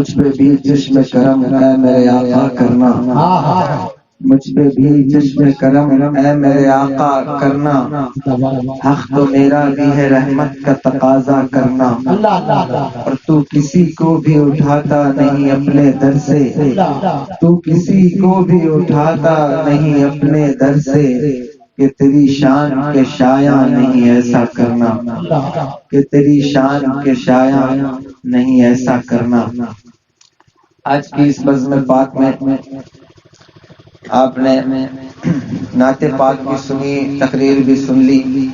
مجھ پہ بھی چشم کرم اے میرے آقا کرنا، مجھ پہ بھی چشم کرم اے میرے آقا کرنا، حق تو میرا بھی ہے رحمت کا تقاضا کرنا، اور تو کسی کو بھی اٹھاتا نہیں اپنے در سے، تو کسی کو بھی اٹھاتا نہیں اپنے در سے، کہ تیری شان کے شایع نہیں ایسا کرنا، کہ تیری شان کے شایع نہیں ایسا کرنا۔ آج کی اس بزم پاک میں آپ نے نعت پاک بھی سنی، تقریر بھی سن لی۔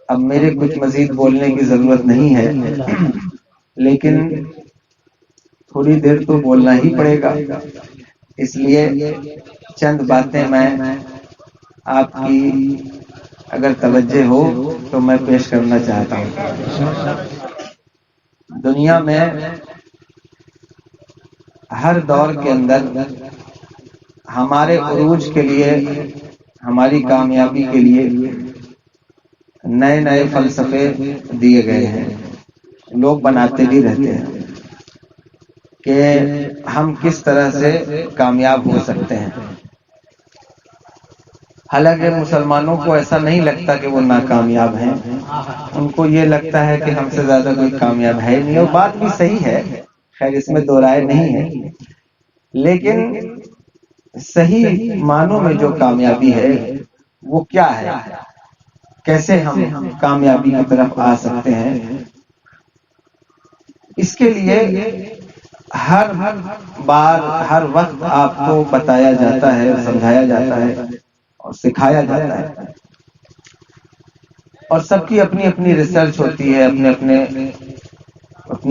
اب میرے کچھ مزید بولنے کی ضرورت نہیں ہے، لیکن تھوڑی دیر تو بولنا ہی پڑے گا، اس لیے چند باتیں میں آپ کی اگر توجہ ہو تو میں پیش کرنا چاہتا ہوں۔ دنیا میں ہر دور کے اندر ہمارے عروج کے لیے، ہماری کامیابی کے لیے نئے نئے فلسفے دیے گئے ہیں، لوگ بناتے بھی رہتے ہیں کہ ہم کس طرح سے کامیاب ہو سکتے ہیں۔ حالانکہ مسلمانوں کو ایسا نہیں لگتا کہ وہ ناکامیاب ہیں، ان کو یہ لگتا ہے کہ ہم سے زیادہ کوئی کامیاب ہے نہیں، اور بات بھی صحیح ہے، خیر اس میں دو رائے نہیں ہے، لیکن صحیح معنوں میں جو کامیابی ہے وہ کیا ہے، کیسے ہم کامیابی کی طرف آ سکتے ہیں۔ اس کے لیے ہر بار ہر وقت آپ کو بتایا جاتا ہے، سمجھایا جاتا ہے اور سکھایا جاتا ہے، اور سب کی اپنی اپنی ریسرچ ہوتی ہے، اپنی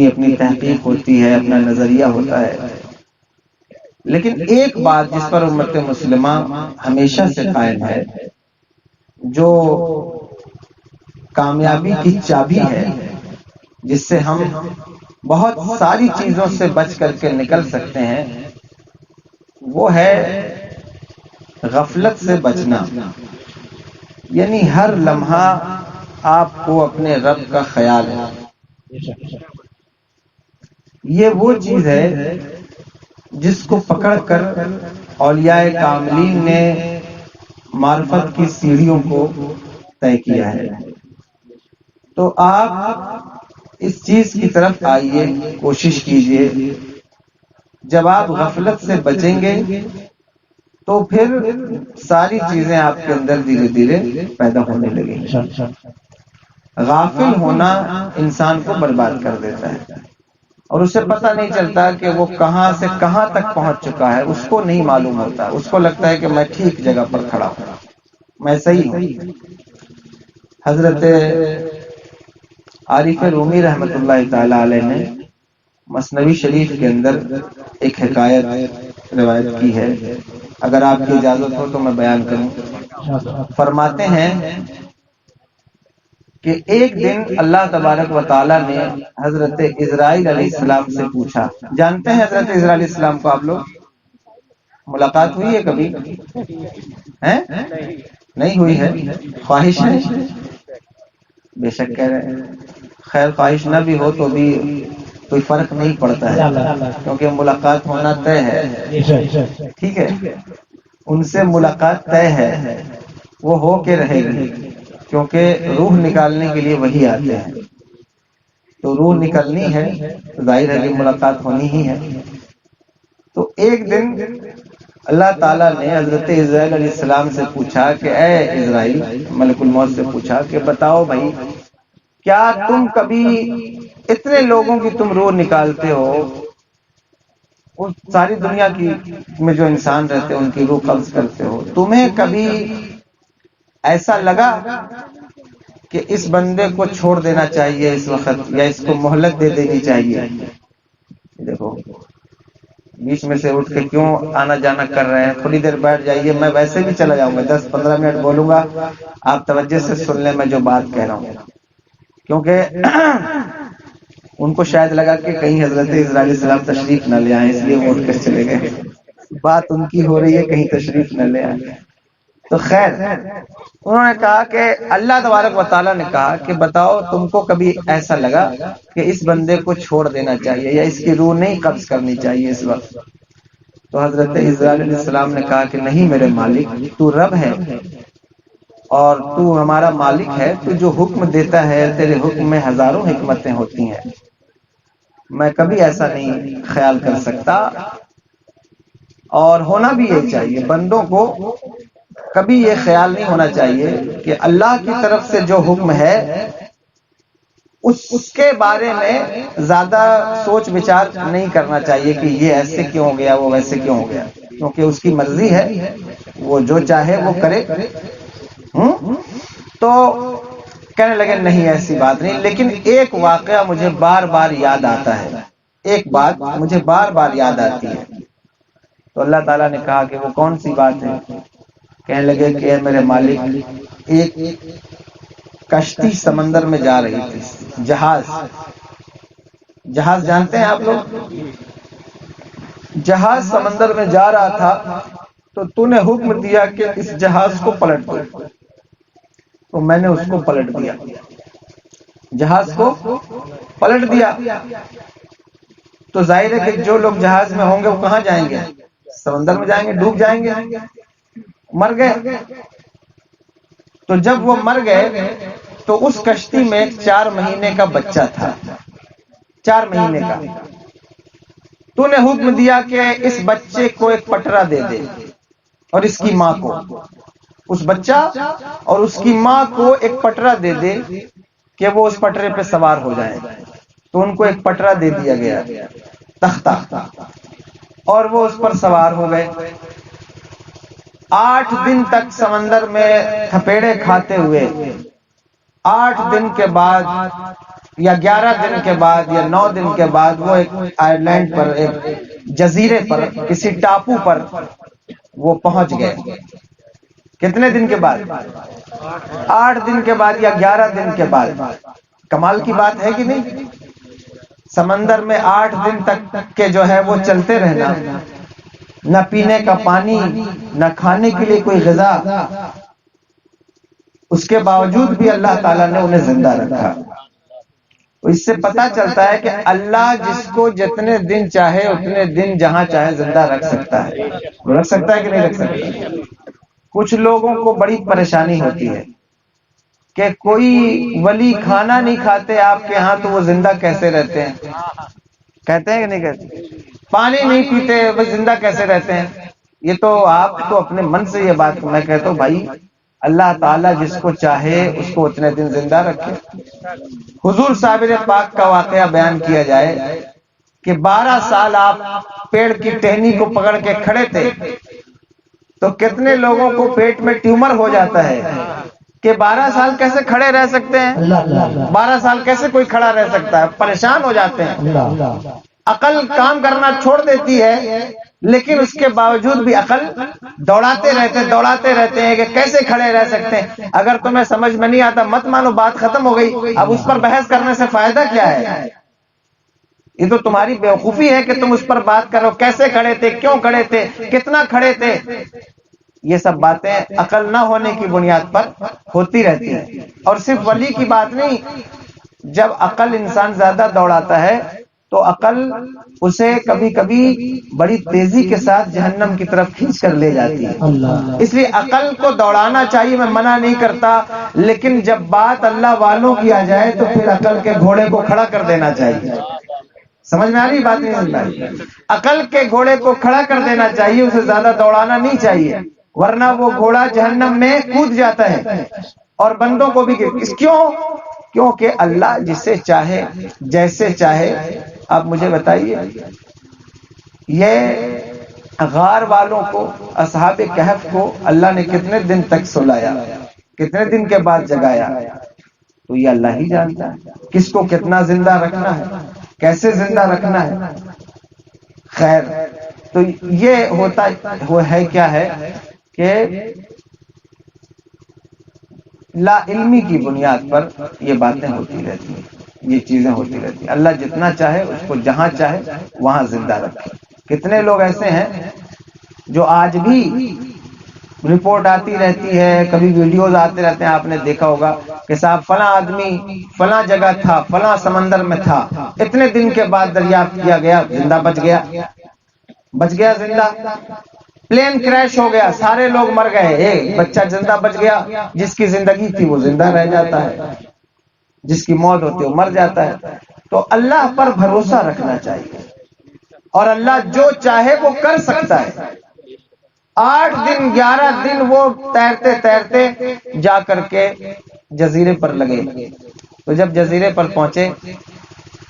اپنی تحقیق ہوتی ہے، اپنا نظریہ ہوتا ہے، لیکن ایک بات جس پر امت مسلمہ ہمیشہ سے قائم ہے، جو کامیابی کی چابی ہے، جس سے ہم بہت ساری چیزوں سے بچ کر کے نکل سکتے ہیں، وہ ہے غفلت سے بچنا۔ یعنی ہر لمحہ آپ کو اپنے رب کا خیال ہے۔ یہ وہ چیز ہے جس کو پکڑ کر اولیاء کاملین نے معرفت کی سیڑھیوں کو طے کیا ہے۔ تو آپ اس چیز کی طرف آئیے، کوشش کیجئے، جب آپ غفلت سے بچیں گے تو پھر ساری چیزیں آپ کے اندر دھیرے دھیرے پیدا ہونے لگیں گی۔ غافل ہونا انسان کو برباد کر دیتا ہے، اور اسے پتہ نہیں چلتا کہ وہ کہاں سے کہاں تک پہنچ چکا ہے، اس کو نہیں معلوم ہوتا، اس کو لگتا ہے کہ میں ٹھیک جگہ پر کھڑا ہوں، میں صحیح ہوں۔ حضرت عارف رومی رحمت اللہ تعالی علیہ نے مثنوی شریف کے اندر ایک حکایت روایت کی ہے، اگر آپ کی اجازت ہو تو میں بیان کروں۔ فرماتے ہیں کہ ایک دن اللہ تبارک و تعالی نے حضرت اسرائیل علیہ السلام سے پوچھا، جانتے ہیں حضرت اسرائیل علیہ السلام کو آپ لوگ؟ ملاقات ہوئی ہے کبھی؟ نہیں ہوئی ہے؟ خواہش ہے؟ بے شک کہہ رہے ہیں، خیر خواہش نہ بھی ہو تو بھی کوئی فرق نہیں پڑتا ہے، کیونکہ ملاقات ہونا طے ہے، ٹھیک ہے، ان سے ملاقات طے ہے، وہ ہو کے رہے گی، کیونکہ روح نکالنے کے لیے وہی آتے ہیں، تو روح نکلنی ہے، ظاہر ہے کہ ملاقات ہونی ہی ہے۔ تو ایک دن اللہ تعالیٰ نے حضرت اسرائیل علیہ السلام سے پوچھا کہ اے اسرائیل، ملک الموت سے پوچھا کہ بتاؤ بھائی، کیا تم کبھی اتنے لوگوں کی تم روح نکالتے ہو، اس ساری دنیا کی میں جو انسان رہتے ہیں ان کی روح قبض کرتے ہو، تمہیں کبھی ایسا لگا کہ اس بندے کو چھوڑ دینا چاہیے اس وقت، یا اس کو مہلت دے دینی چاہیے؟ دیکھو بیچ میں سے اٹھ کے کیوں آنا جانا کر رہے ہیں، تھوڑی دیر بیٹھ جائیے، میں ویسے بھی چلا جاؤں گا، 10-15 منٹ بولوں گا، آپ توجہ سے سن لیں میں جو بات کہہ رہا ہوں، کیونکہ ان کو شاید لگا کہ کہیں حضرت اسرائیل علیہ السلام تشریف نہ لے آئیں، اس لیے وہ اٹھ کر چلے گئے، بات ان کی ہو رہی ہے، کہیں تشریف نہ لے آئیں۔ تو خیر انہوں نے کہا کہ اللہ تبارک و تعالیٰ نے کہا کہ بتاؤ تم کو کبھی ایسا لگا کہ اس بندے کو چھوڑ دینا چاہیے یا اس کی روح نہیں قبض کرنی چاہیے اس وقت؟ تو حضرت اسرائیل علیہ السلام نے کہا کہ نہیں میرے مالک، تو رب ہے اور تو ہمارا مالک ہے، تو جو حکم دیتا ہے تیرے حکم میں ہزاروں حکمتیں ہوتی ہیں، میں کبھی ایسا نہیں خیال کر سکتا، اور ہونا بھی یہ چاہیے بندوں کو کبھی یہ خیال نہیں ہونا چاہیے کہ اللہ کی طرف سے جو حکم ہے اس کے بارے میں زیادہ سوچ بچار نہیں کرنا چاہیے کہ یہ ایسے کیوں ہو گیا، وہ ویسے کیوں ہو گیا، کیونکہ اس کی مرضی ہے، وہ جو چاہے وہ کرے۔ تو کہنے لگے نہیں ایسی بات نہیں، لیکن ایک واقعہ مجھے بار بار یاد آتا ہے، ایک بات مجھے بار بار یاد آتی ہے۔ تو اللہ تعالیٰ نے کہا کہ وہ کون سی بات ہے؟ کہنے لگے کہ اے میرے مالک، ایک کشتی سمندر میں جا رہی تھی، جہاز جانتے ہیں آپ لوگ؟ جہاز سمندر میں جا رہا تھا تو تو نے حکم دیا کہ اس جہاز کو پلٹ دو، تو میں نے اس کو پلٹ دیا، جہاز کو پلٹ دیا۔ تو ظاہر ہے کہ جو لوگ جہاز میں ہوں گے وہ کہاں جائیں گے؟ سمندر میں جائیں گے، ڈوب جائیں گے، مر گئے۔ تو جب وہ مر گئے تو اس کشتی میں ایک 4 مہینے کا بچہ تھا، 4 مہینے کا۔ تو نے حکم دیا کہ اس بچے کو ایک پٹرا دے دے اور اس کی ماں کو، اس بچہ اور اس کی ماں کو ایک پٹرا دے دے کہ وہ اس پٹرے پہ سوار ہو جائے۔ تو ان کو ایک پٹرا دے دیا گیا، تختہ، اور وہ اس پر سوار ہو گئے۔ 8 دن تک سمندر میں تھپیڑے کھاتے ہوئے، 8 دن کے بعد یا 11 دن کے بعد یا 9 دن کے بعد وہ ایک آئر لینڈ پر، ایک جزیرے پر، کسی ٹاپو پر وہ پہنچ گئے۔ کتنے دن کے بعد؟ 8 دن کے بعد یا 11 دن کے بعد۔ کمال کی بات ہے کہ نہیں؟ سمندر میں 8 دن تک کے جو ہے وہ چلتے رہنا، نہ پینے کا پانی، نہ کھانے کے لیے کوئی غذا، اس کے باوجود بھی اللہ تعالیٰ نے انہیں زندہ رکھا۔ تو اس سے پتہ چلتا ہے کہ اللہ جس کو جتنے دن چاہے اتنے دن جہاں چاہے زندہ رکھ سکتا ہے۔ رکھ سکتا ہے کہ نہیں رکھ سکتا؟ کچھ لوگوں کو بڑی پریشانی ہوتی ہے کہ کوئی ولی کھانا نہیں کھاتے آپ کے ہاں تو وہ زندہ کیسے رہتے ہیں؟ کہتے ہیں کہ نہیں کہتے؟ پانی نہیں پیتے وہ زندہ کیسے رہتے ہیں؟ یہ تو آپ تو اپنے من سے یہ بات، میں کہتا ہوں بھائی اللہ تعالیٰ جس کو چاہے اس کو اتنے دن زندہ رکھے۔ حضور صابر پاک کا واقعہ بیان کیا جائے کہ 12 سال آپ پیڑ کی ٹہنی کو پکڑ کے کھڑے تھے، تو کتنے لوگوں کو پیٹ میں ٹیومر ہو جاتا ہے کہ 12 سال کیسے کھڑے رہ سکتے ہیں؟ 12 سال کیسے کوئی کھڑا رہ سکتا ہے؟ پریشان ہو جاتے ہیں۔ عقل کام کرنا چھوڑ دیتی ہے، لیکن اس کے باوجود بھی عقل دوڑاتے رہتے ہیں کہ کیسے کھڑے رہ سکتے ہیں۔ اگر تمہیں سمجھ میں نہیں آتا مت مانو، بات ختم ہو گئی، اب اس پر بحث کرنے سے فائدہ کیا ہے؟ یہ تو تمہاری بیوقوفی ہے کہ تم اس پر بات کرو، کیسے کھڑے تھے، کیوں کھڑے تھے، کتنا کھڑے تھے۔ یہ سب باتیں عقل نہ ہونے کی بنیاد پر ہوتی رہتی ہیں۔ اور صرف ولی کی بات نہیں، جب عقل انسان زیادہ دوڑاتا ہے تو عقل اسے کبھی کبھی بڑی تیزی کے ساتھ جہنم کی طرف کھینچ کر لے جاتی ہے۔ اس لیے عقل کو دوڑانا چاہیے، میں منع نہیں کرتا، لیکن جب بات اللہ والوں کی آ جائے تو پھر عقل کے گھوڑے کو کھڑا کر دینا چاہیے۔ سمجھ میں آ رہی بات؟ نہیں سمجھ میں آ رہی؟ عقل کے گھوڑے کو کھڑا کر دینا چاہیے، اسے زیادہ دوڑانا نہیں چاہیے، ورنہ وہ گھوڑا جہنم میں کود جاتا ہے اور بندوں کو بھی۔ کیونکہ اللہ جسے چاہے جیسے چاہے۔ آپ مجھے بتائیے یہ غار والوں کو، اصحاب کہف کو اللہ نے کتنے دن تک سلایا، کتنے دن کے بعد جگایا؟ تو یہ اللہ ہی جانتا ہے کس کو کتنا زندہ رکھنا ہے، کیسے زندہ رکھنا ہے۔ خیر، تو یہ ہوتا ہے کیا ہے کہ لا علمی کی بنیاد پر یہ باتیں ہوتی رہتی ہیں، یہ چیزیں ہوتی رہتی ہیں۔ اللہ جتنا چاہے اس کو جہاں چاہے وہاں زندہ رکھے۔ کتنے لوگ ایسے ہیں جو آج بھی رپورٹ آتی رہتی ہے، کبھی ویڈیوز آتے رہتے ہیں، آپ نے دیکھا ہوگا کہ صاحب فلاں آدمی فلاں جگہ تھا، فلاں سمندر میں تھا، اتنے دن کے بعد دریافت کیا گیا زندہ بچ گیا زندہ، پلین کریش ہو گیا، سارے لوگ مر گئے، ایک بچہ زندہ بچ گیا، جس کی زندگی تھی وہ زندہ رہ جاتا ہے، جس کی موت ہوتی ہے وہ مر جاتا ہے۔ تو اللہ پر بھروسہ رکھنا چاہیے، اور اللہ جو چاہے وہ کر سکتا ہے۔ 8 دن 11 دن وہ تیرتے تیرتے جا کر کے جزیرے پر لگے، تو جب جزیرے پر پہنچے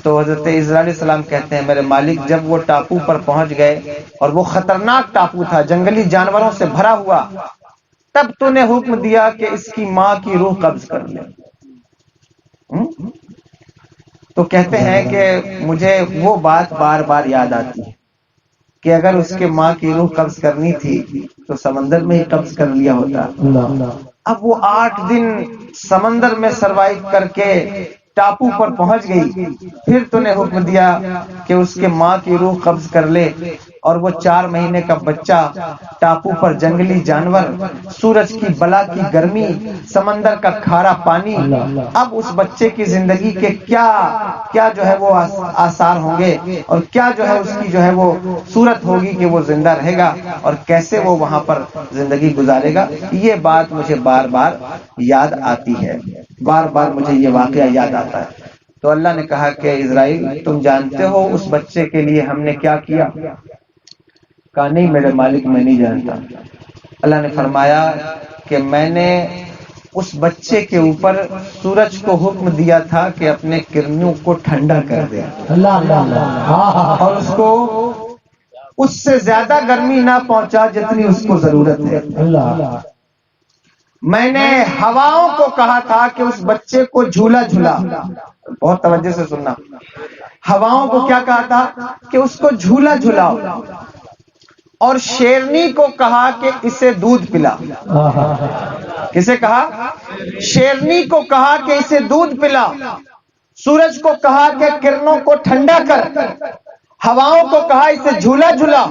تو حضرت عزرائیل علیہ السلام کہتے ہیں میرے مالک جب وہ ٹاپو پر پہنچ گئے اور وہ خطرناک ٹاپو تھا، جنگلی جانوروں سے بھرا ہوا، تب تو نے حکم دیا کہ اس کی ماں کی روح قبض کر لے۔ تو کہتے ہیں کہ مجھے وہ بات بار بار یاد آتی ہے کہ اگر اس کے ماں کی روح قبض کرنی تھی تو سمندر میں ہی قبض کر لیا ہوتا۔ اب وہ 8 دن سمندر میں سروائیو کر کے ٹاپو پر پہنچ گئی، پھر تو نے حکم دیا کہ اس کے ماں کی روح قبض کر لے، اور وہ 4 مہینے کا بچہ ٹاپو پر، جنگلی جانور، سورج کی بلا کی گرمی، سمندر کا کھارا پانی، اب اس بچے کی زندگی کے کیا جو ہے وہ آثار ہوں گے، اور کیا جو ہے اس کی جو ہے وہ صورت ہوگی کہ وہ زندہ رہے گا، اور کیسے وہ وہاں پر زندگی گزارے گا۔ یہ بات مجھے بار بار یاد آتی ہے، بار بار مجھے یہ واقعہ یاد آتا ہے۔ تو اللہ نے کہا کہ اسرائیل تم جانتے ہو اس بچے کے لیے ہم نے کیا کیا؟ کہا نہیں میرے مالک میں نہیں جانتا۔ اللہ نے فرمایا کہ میں نے اس بچے کے اوپر سورج کو حکم دیا تھا کہ اپنے کرنوں کو ٹھنڈا کر دے، اور اس کو اس سے زیادہ گرمی نہ پہنچا جتنی اس کو ضرورت ہے۔ میں نے ہواؤں کو کہا تھا کہ اس بچے کو جھولا جھولا، بہت توجہ سے سننا، ہواؤں کو کیا کہا تھا کہ اس کو جھولا جھولاؤ، اور شیرنی کو کہا کہ اسے دودھ پلا۔ کسے کہا؟ شیرنی کو کہا کہ اسے دودھ پلا، سورج کو کہا کہ کرنوں کو ٹھنڈا کر، ہواؤں کو کہا اسے جھولا جھولا،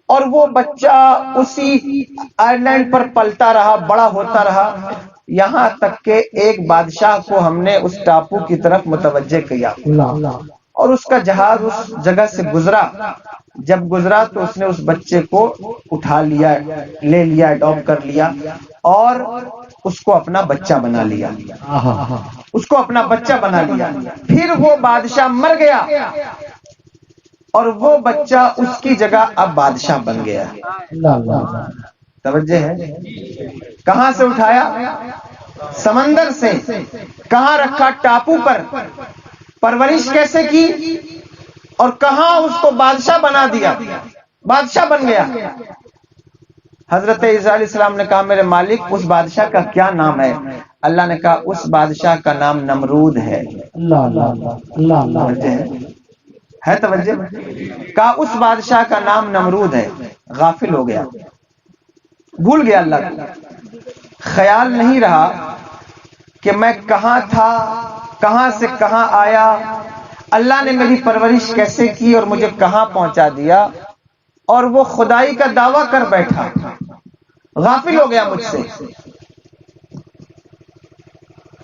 اور وہ بچہ اسی آئلینڈ پر پلتا رہا، بڑا ہوتا رہا، یہاں تک کہ ایک بادشاہ کو ہم نے اس ٹاپو کی طرف متوجہ کیا، اور اس کا جہاز اس جگہ سے گزرا، جب گزرا تو اس نے اس بچے کو اٹھا لیا، لے لیا، اڈاپٹ کر لیا، اور اس کو اپنا بچہ بنا لیا، اس کو اپنا بچہ بنا لیا۔ پھر وہ بادشاہ مر گیا، اور وہ بچہ اس کی جگہ اب بادشاہ بن گیا۔ توجہ ہے؟ کہاں سے اٹھایا؟ سمندر سے۔ کہاں رکھا؟ ٹاپو پر۔ پرورش کیسے کی اور کہاں اس کو بادشاہ بنا دیا، بادشاہ بن گیا۔ حضرت عیسیٰ علیہ السلام نے کہا میرے مالک اس بادشاہ کا کیا نام ہے؟ اللہ نے کہا اس بادشاہ کا نام نمرود ہے۔ ہے توجہ؟ کہا اس بادشاہ کا نام نمرود ہے۔ غافل ہو گیا، بھول گیا اللہ کو، خیال نہیں رہا کہ میں کہاں تھا، کہاں سے کہاں آیا، اللہ نے میری پرورش کیسے کی اور مجھے کہاں پہنچا دیا، اور وہ خدائی کا دعویٰ کر بیٹھا، غافل ہو گیا مجھ سے۔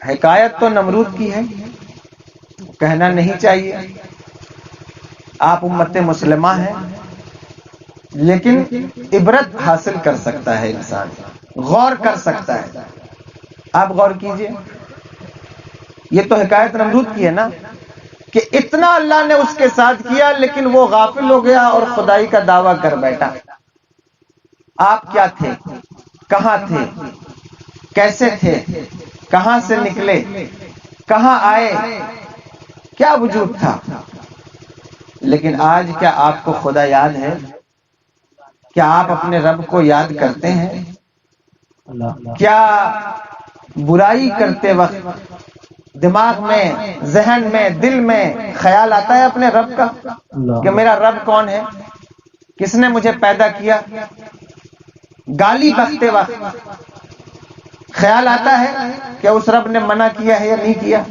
حکایت تو نمرود کی ہے، کہنا نہیں چاہیے، آپ امت مسلمہ ہیں، لیکن عبرت حاصل کر سکتا ہے انسان، غور کر سکتا ہے۔ آپ غور کیجئے، یہ تو حکایت نمرود کی ہے نا، کہ اتنا اللہ نے اس کے ساتھ کیا لیکن وہ غافل ہو گیا اور خدائی کا دعویٰ کر بیٹھا۔ آپ کیا تھے؟ کہاں تھے؟ کیسے تھے؟ کہاں سے نکلے؟ کہاں آئے؟ کیا وجود تھا؟ لیکن آج کیا آپ کو خدا یاد ہے؟ کیا آپ اپنے رب کو یاد کرتے ہیں؟ کیا برائی کرتے وقت دماغ میں، ذہن میں، دل میں خیال آتا ہے اپنے رب کا کہ میرا رب کون ہے، کس نے مجھے پیدا کیا؟ گالی بکتے وقت خیال آتا ہے کہ اس رب نے منع کیا ہے یا نہیں کیا؟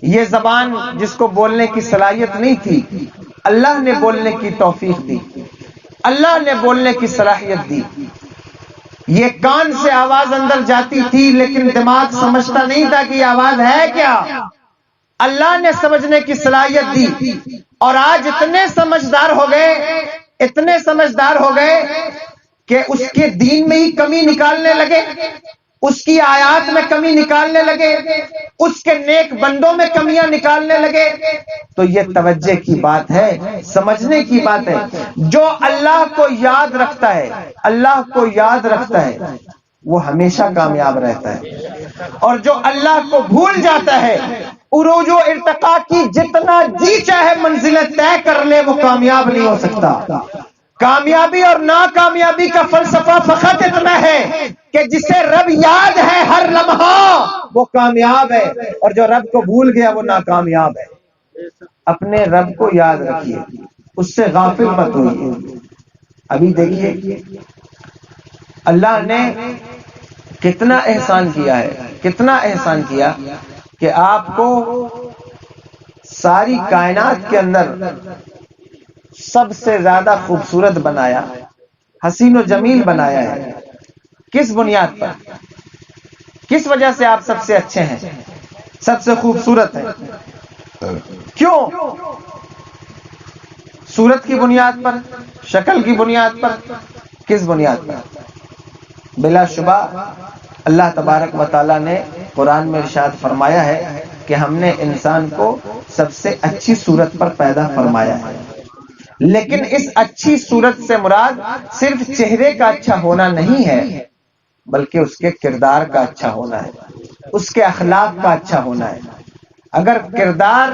یہ زبان جس کو بولنے کی صلاحیت نہیں تھی، اللہ نے بولنے کی توفیق دی، اللہ نے بولنے کی صلاحیت دی۔ یہ کان سے آواز اندر جاتی تھی لیکن دماغ سمجھتا نہیں تھا کہ یہ آواز ہے کیا. اللہ نے سمجھنے کی صلاحیت دی اور آج اتنے سمجھدار ہو گئے کہ اس کے دین میں ہی کمی نکالنے لگے، اس کی آیات میں کمی نکالنے لگے، اس کے نیک بندوں میں کمیاں نکالنے لگے. تو یہ توجہ کی بات ہے، سمجھنے کی بات ہے. جو اللہ کو یاد رکھتا ہے، اللہ کو یاد رکھتا ہے، وہ ہمیشہ کامیاب رہتا ہے. اور جو اللہ کو بھول جاتا ہے، عروج و ارتقاء کی جتنا جی چاہے منزلیں طے کر لے، وہ کامیاب نہیں ہو سکتا. کامیابی اور ناکامیابی کا فلسفہ فقط اتنا ہے کہ جسے رب یاد ہے ہر لمحہ وہ کامیاب ہے، اور جو رب کو بھول گیا وہ ناکامیاب ہے. اپنے رب کو یاد رکھیے، اس سے غافل مت ہوئیے. ابھی دیکھیے اللہ نے کتنا احسان کیا ہے، کتنا احسان کیا کہ آپ کو ساری کائنات کے اندر سب سے زیادہ خوبصورت بنایا، حسین و جمیل بنایا ہے. کس بنیاد پر؟ کس وجہ سے آپ سب سے اچھے ہیں، سب سے خوبصورت ہیں؟ کیوں؟ صورت کی بنیاد پر، شکل کی بنیاد پر، کس بنیاد پر؟ بلا شبہ اللہ تبارک و تعالیٰ نے قرآن میں ارشاد فرمایا ہے کہ ہم نے انسان کو سب سے اچھی صورت پر پیدا فرمایا ہے. لیکن اس اچھی صورت سے مراد صرف چہرے کا اچھا ہونا نہیں ہے، بلکہ اس کے کردار کا اچھا ہونا ہے، اس کے اخلاق کا اچھا ہونا ہے. اگر کردار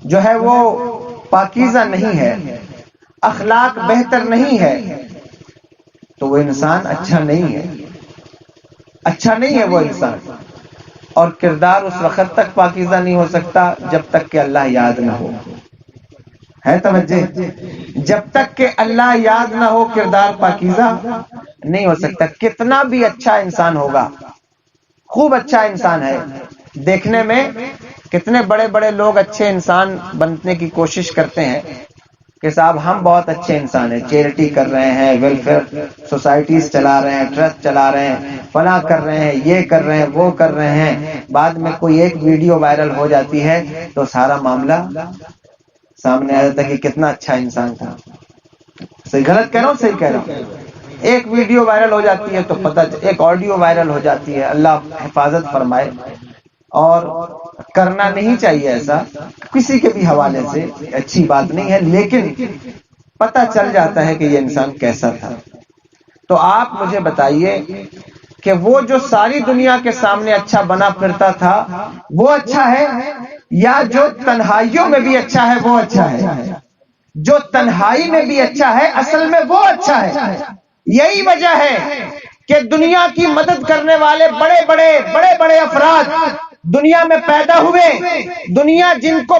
جو ہے وہ پاکیزہ نہیں ہے، اخلاق بہتر نہیں ہے، تو وہ انسان اچھا نہیں ہے، اچھا نہیں ہے وہ انسان. اور کردار اس وقت تک پاکیزہ نہیں ہو سکتا جب تک کہ اللہ یاد نہ ہو. ہے توجہ؟ جب تک کہ اللہ یاد نہ ہو کردار پاکیزہ نہیں ہو سکتا. کتنا بھی اچھا انسان ہوگا، خوب اچھا انسان ہے، دیکھنے میں کتنے بڑے بڑے لوگ اچھے انسان بننے کی کوشش کرتے ہیں کہ صاحب ہم بہت اچھے انسان ہیں، چیریٹی کر رہے ہیں، ویلفیئر سوسائٹیز چلا رہے ہیں، ٹرسٹ چلا رہے ہیں، فلاں کر رہے ہیں، یہ کر رہے ہیں، وہ کر رہے ہیں. بعد میں کوئی ایک ویڈیو وائرل ہو جاتی ہے تو سارا معاملہ سامنے آ جاتا ہے کہ کتنا اچھا انسان تھا. صحیح غلط کہہ رہا ہوں؟ صحیح کہہ رہا ہوں. ایک ویڈیو وائرل ہو جاتی ہے تو پتہ، ایک آڈیو وائرل ہو جاتی ہے، اللہ حفاظت فرمائے. اور کرنا نہیں چاہیے ایسا کسی کے بھی حوالے سے، اچھی بات نہیں ہے، لیکن پتہ چل جاتا ہے کہ یہ انسان کیسا تھا. تو آپ مجھے بتائیے کہ وہ جو ساری دنیا کے سامنے اچھا بنا پھرتا تھا وہ اچھا ہے، یا جو تنہائیوں میں بھی اچھا ہے وہ اچھا ہے؟ جو تنہائی میں بھی اچھا ہے اصل میں وہ اچھا ہے. یہی وجہ ہے کہ دنیا کی مدد کرنے والے بڑے بڑے افراد دنیا میں پیدا ہوئے، دنیا جن کو